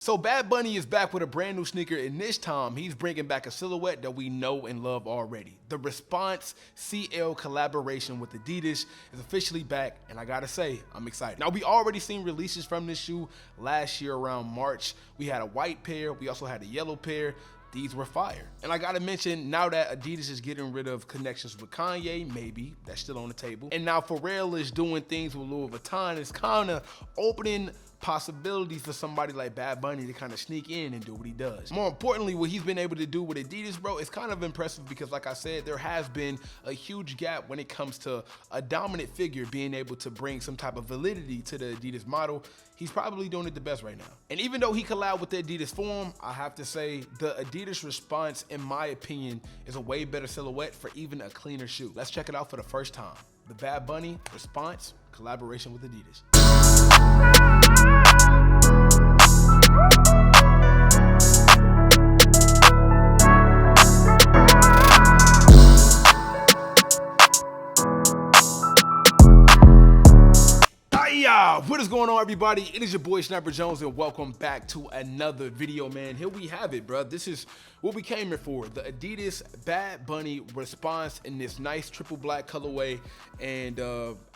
So Bad Bunny is back with a brand new sneaker, and this time he's bringing back a silhouette that we know and love already. The Response CL collaboration with Adidas is officially back, and I gotta say, I'm excited. Now, we already seen releases from this shoe last year around March. We had a white pair, we also had a yellow pair. These were fire. And I gotta mention, now that Adidas is getting rid of connections with Kanye, maybe, that's still on the table. And now Pharrell is doing things with Louis Vuitton. It's kinda opening possibilities for somebody like Bad Bunny to kind of sneak in and do what he does. More importantly, what he's been able to do with Adidas, bro, is kind of impressive because, like I said, there has been a huge gap when it comes to a dominant figure being able to bring some type of validity to the Adidas model. He's probably doing it the best right now. And even though he collabed with the Adidas form, I have to say the Adidas Response, in my opinion, is a way better silhouette for even a cleaner shoe. Let's check it out for the first time. The Bad Bunny Response collaboration with Adidas. What is going on, everybody? It is your boy Sniper Jones, and welcome back to another video, man. Here we have it, bro. This is what we came here for, the Adidas Bad Bunny Response in this nice triple black colorway, and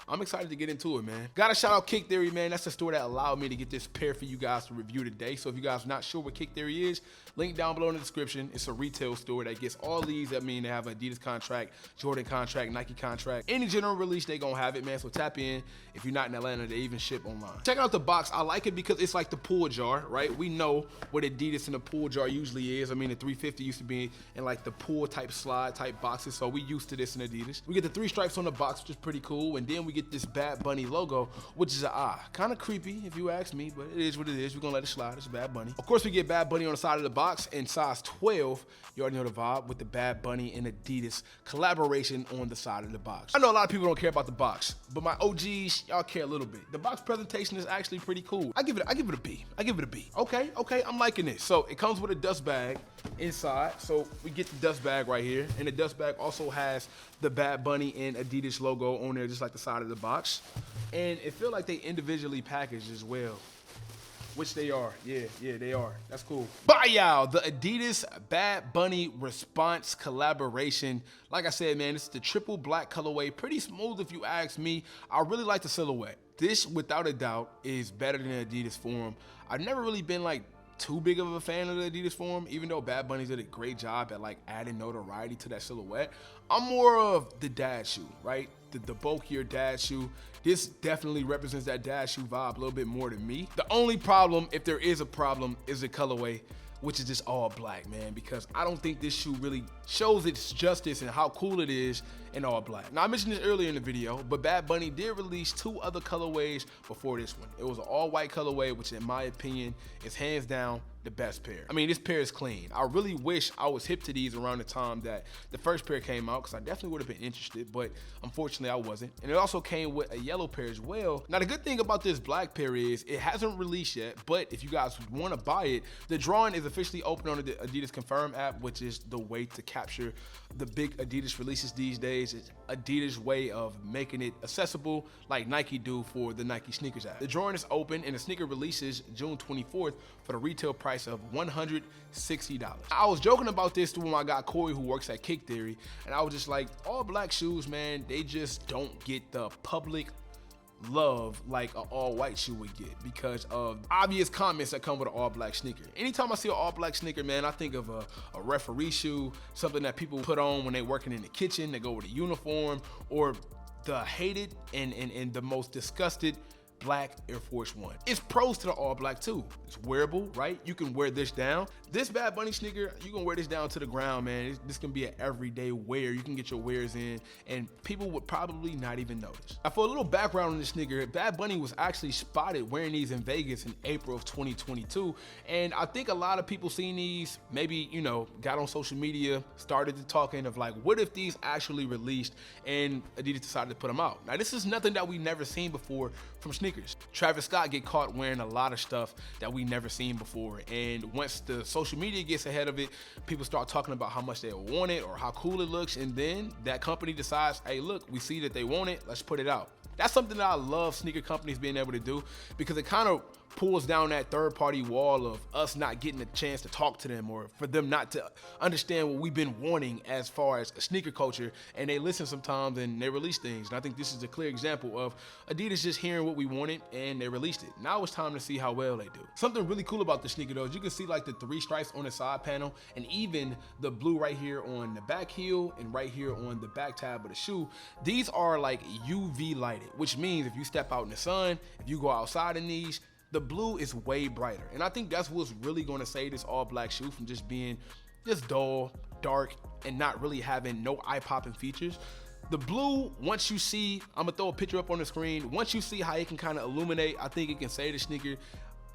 I'm excited to get into it, man. Gotta shout out Kick Theory, man. That's the store that allowed me to get this pair for you guys to review today. So if you guys are not sure what Kick Theory is, link down below in the description. It's a retail store that gets all these. That mean they have an Adidas contract, Jordan contract, Nike contract. Any general release, they gonna have it, man. So tap in. If you're not in Atlanta, they even ship online. Check out the box. I like it because it's like the pool jar, right? We know what Adidas in the pool jar usually is. I mean, the 350 used to be in like the pool type slide type boxes, so we used to this in Adidas. We get the 3 stripes on the box, which is pretty cool, and then we get this Bad Bunny logo, which is an eye. Kind of creepy if you ask me, but it is what it is. We're gonna let it slide. It's Bad Bunny. Of course, we get Bad Bunny on the side of the box in size 12. You already know the vibe with the Bad Bunny and Adidas collaboration on the side of the box. I know a lot of people don't care about the box, but my OGs, y'all care a little bit. The box presentation is actually pretty cool. I give it a B. I give it a B. Okay, I'm liking it. So it comes with a dust bag inside. So we get the dust bag right here, and the dust bag also has the Bad Bunny and Adidas logo on there, just like the side of the box. And it feels like they individually packaged as well, which they are. Yeah, they are. That's cool. Bye, y'all. The Adidas Bad Bunny Response collaboration. Like I said, man, it's the triple black colorway. Pretty smooth if you ask me. I really like the silhouette. This, without a doubt, is better than the Adidas form. I've never really been like too big of a fan of the Adidas form, even though Bad Bunny did a great job at like adding notoriety to that silhouette. I'm more of the dad shoe, right? The bulkier dad shoe. This definitely represents that dad shoe vibe a little bit more to me. The only problem, if there is a problem, is the colorway, which is just all black, man, because I don't think this shoe really shows its justice and how cool it is in all black. Now, I mentioned this earlier in the video, but Bad Bunny did release 2 other colorways before this one. It was an all white colorway, which in my opinion is hands down the best pair. I mean, this pair is clean. I really wish I was hip to these around the time that the first pair came out, because I definitely would have been interested, but unfortunately I wasn't. And it also came with a yellow pair as well. Now, the good thing about this black pair is it hasn't released yet, but if you guys want to buy it, the drawing is officially open on the Adidas Confirm app, which is the way to capture the big Adidas releases these days. It's Adidas' way of making it accessible like Nike do for the Nike sneakers app. The drawing is open and the sneaker releases June 24th for the retail price of $160. I was joking about this when I got Corey, who works at Kick Theory, and I was just like, all black shoes, man, they just don't get the public love like an all-white shoe would get because of obvious comments that come with an all-black sneaker. Anytime I see an all-black sneaker, man, I think of a referee shoe, something that people put on when they're working in the kitchen, they go with a uniform, or the hated and the most disgusted black Air Force One. It's pros to the all black too. It's wearable, right? You can wear this down. This Bad Bunny sneaker, you can wear this down to the ground, man. This can be an everyday wear. You can get your wears in and people would probably not even notice. Now, for a little background on this sneaker, Bad Bunny was actually spotted wearing these in Vegas in April of 2022. And I think a lot of people seen these, maybe, you know, got on social media, started to talking of like, what if these actually released and Adidas decided to put them out? Now, this is nothing that we never seen before from sneakers. Travis Scott get caught wearing a lot of stuff that we never seen before, and once the social media gets ahead of it, people start talking about how much they want it or how cool it looks, and then that company decides, hey, look, we see that they want it, let's put it out. That's something that I love sneaker companies being able to do because it kind of pulls down that third-party wall of us not getting a chance to talk to them, or for them not to understand what we've been wanting as far as a sneaker culture, and they listen sometimes and they release things. And I think this is a clear example of Adidas just hearing what we wanted and they released it. Now it's time to see how well they do. Something really cool about the sneaker though is you can see like the 3 stripes on the side panel, and even the blue right here on the back heel and right here on the back tab of the shoe. These are like UV lighted, which means if you step out in the sun, if you go outside in these, the blue is way brighter. And I think that's what's really gonna save this all black shoe from just being just dull, dark, and not really having no eye-popping features. The blue, once you see, I'm gonna throw a picture up on the screen, once you see how it can kind of illuminate, I think it can save the sneaker.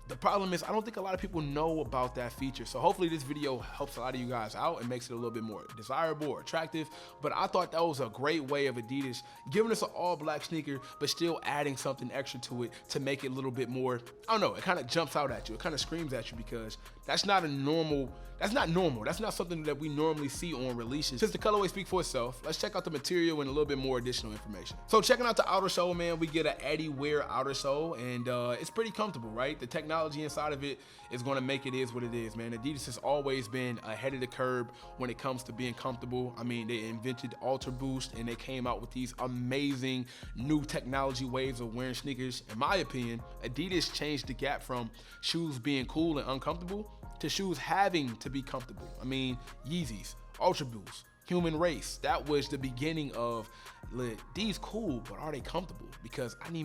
The problem is I don't think a lot of people know about that feature. So hopefully this video helps a lot of you guys out and makes it a little bit more desirable or attractive. But I thought that was a great way of Adidas giving us an all black sneaker, but still adding something extra to it to make it a little bit more, I don't know, it kind of jumps out at you. It kind of screams at you because that's not normal. That's not something that we normally see on releases. Since the colorway speaks for itself, let's check out the material and a little bit more additional information. So checking out the outer sole, man, we get an Adiwear outer sole, and it's pretty comfortable, right? The technology inside of it is gonna make it is what it is, man. Adidas has always been ahead of the curve when it comes to being comfortable. I mean, they invented Ultra Boost and they came out with these amazing new technology ways of wearing sneakers. In my opinion, Adidas changed the gap from shoes being cool and uncomfortable to shoes having to be comfortable. I mean, Yeezys, Ultra Boost, Human Race, that was the beginning of these cool, but are they comfortable? Because I need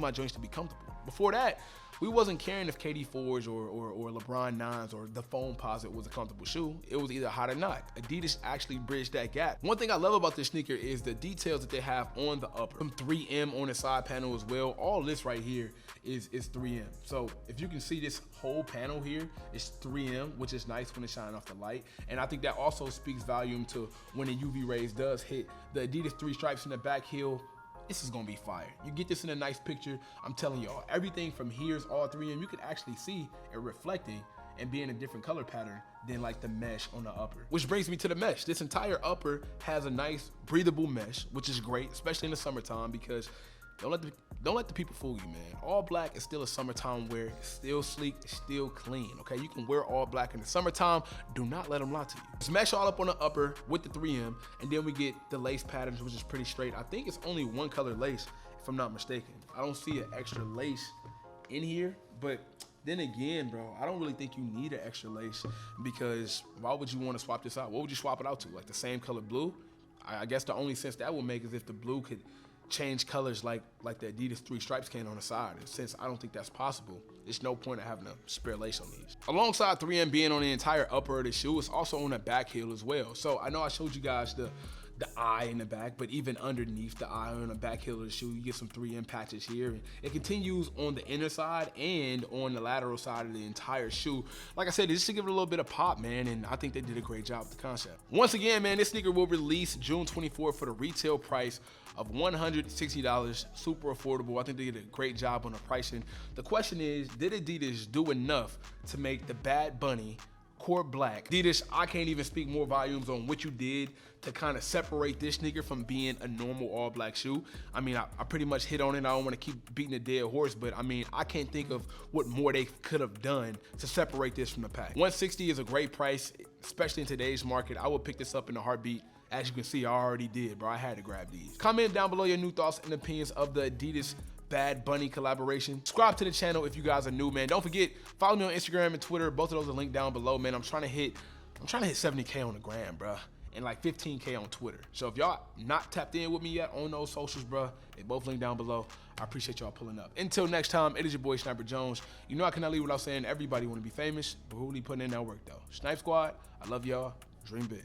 my joints to be comfortable. Before that, we wasn't caring if KD4s or LeBron 9s or the Foamposite was a comfortable shoe. It was either hot or not. Adidas actually bridged that gap. One thing I love about this sneaker is the details that they have on the upper. Some 3M on the side panel as well. All this right here is 3M. So if you can see this whole panel here, it's 3M, which is nice when it's shining off the light. And I think that also speaks volume to when the UV rays does hit the Adidas 3 stripes in the back heel. This is gonna be fire. You get this in a nice picture. I'm telling y'all, everything from here is all 3M. You can actually see it reflecting and being a different color pattern than like the mesh on the upper. Which brings me to the mesh. This entire upper has a nice breathable mesh, which is great, especially in the summertime, because don't let the people fool you, man. All black is still a summertime wear. It's still sleek, it's still clean, okay? You can wear all black in the summertime. Do not let them lie to you. It's mesh all up on the upper with the 3M, and then we get the lace patterns, which is pretty straight. I think it's only one color lace, if I'm not mistaken. I don't see an extra lace in here, but then again, bro, I don't really think you need an extra lace, because why would you want to swap this out? What would you swap it out to? Like the same color blue? I guess the only sense that would make is if the blue could change colors like the Adidas 3 stripes can on the side. And since I don't think that's possible, there's no point of having a spare lace on these. Alongside 3M being on the entire upper of the shoe, it's also on the back heel as well. So I know I showed you guys the eye in the back, but even underneath the eye on the back heel of the shoe, you get some 3M patches here. And it continues on the inner side and on the lateral side of the entire shoe. Like I said, just to give it a little bit of pop, man, and I think they did a great job with the concept. Once again, man, this sneaker will release June 24th for the retail price of $160, super affordable. I think they did a great job on the pricing. The question is, did Adidas do enough to make the Bad Bunny core black? Adidas, I can't even speak more volumes on what you did to kind of separate this sneaker from being a normal all black shoe. I mean, I pretty much hit on it. I don't want to keep beating a dead horse, but I mean, I can't think of what more they could have done to separate this from the pack. $160 is a great price, especially in today's market. I would pick this up in a heartbeat. As you can see, I already did, bro. I had to grab these. Comment down below your new thoughts and opinions of the Adidas Bad Bunny collaboration. Subscribe to the channel if you guys are new, man. Don't forget, follow me on Instagram and Twitter. Both of those are linked down below, man. I'm trying to hit 70K on the gram, bro, and like 15K on Twitter. So if y'all not tapped in with me yet on those socials, bro, they both linked down below. I appreciate y'all pulling up. Until next time, it is your boy Sniper Jones. You know I cannot leave without saying everybody want to be famous, but who really putting in that work though? Snipe Squad, I love y'all. Dream big.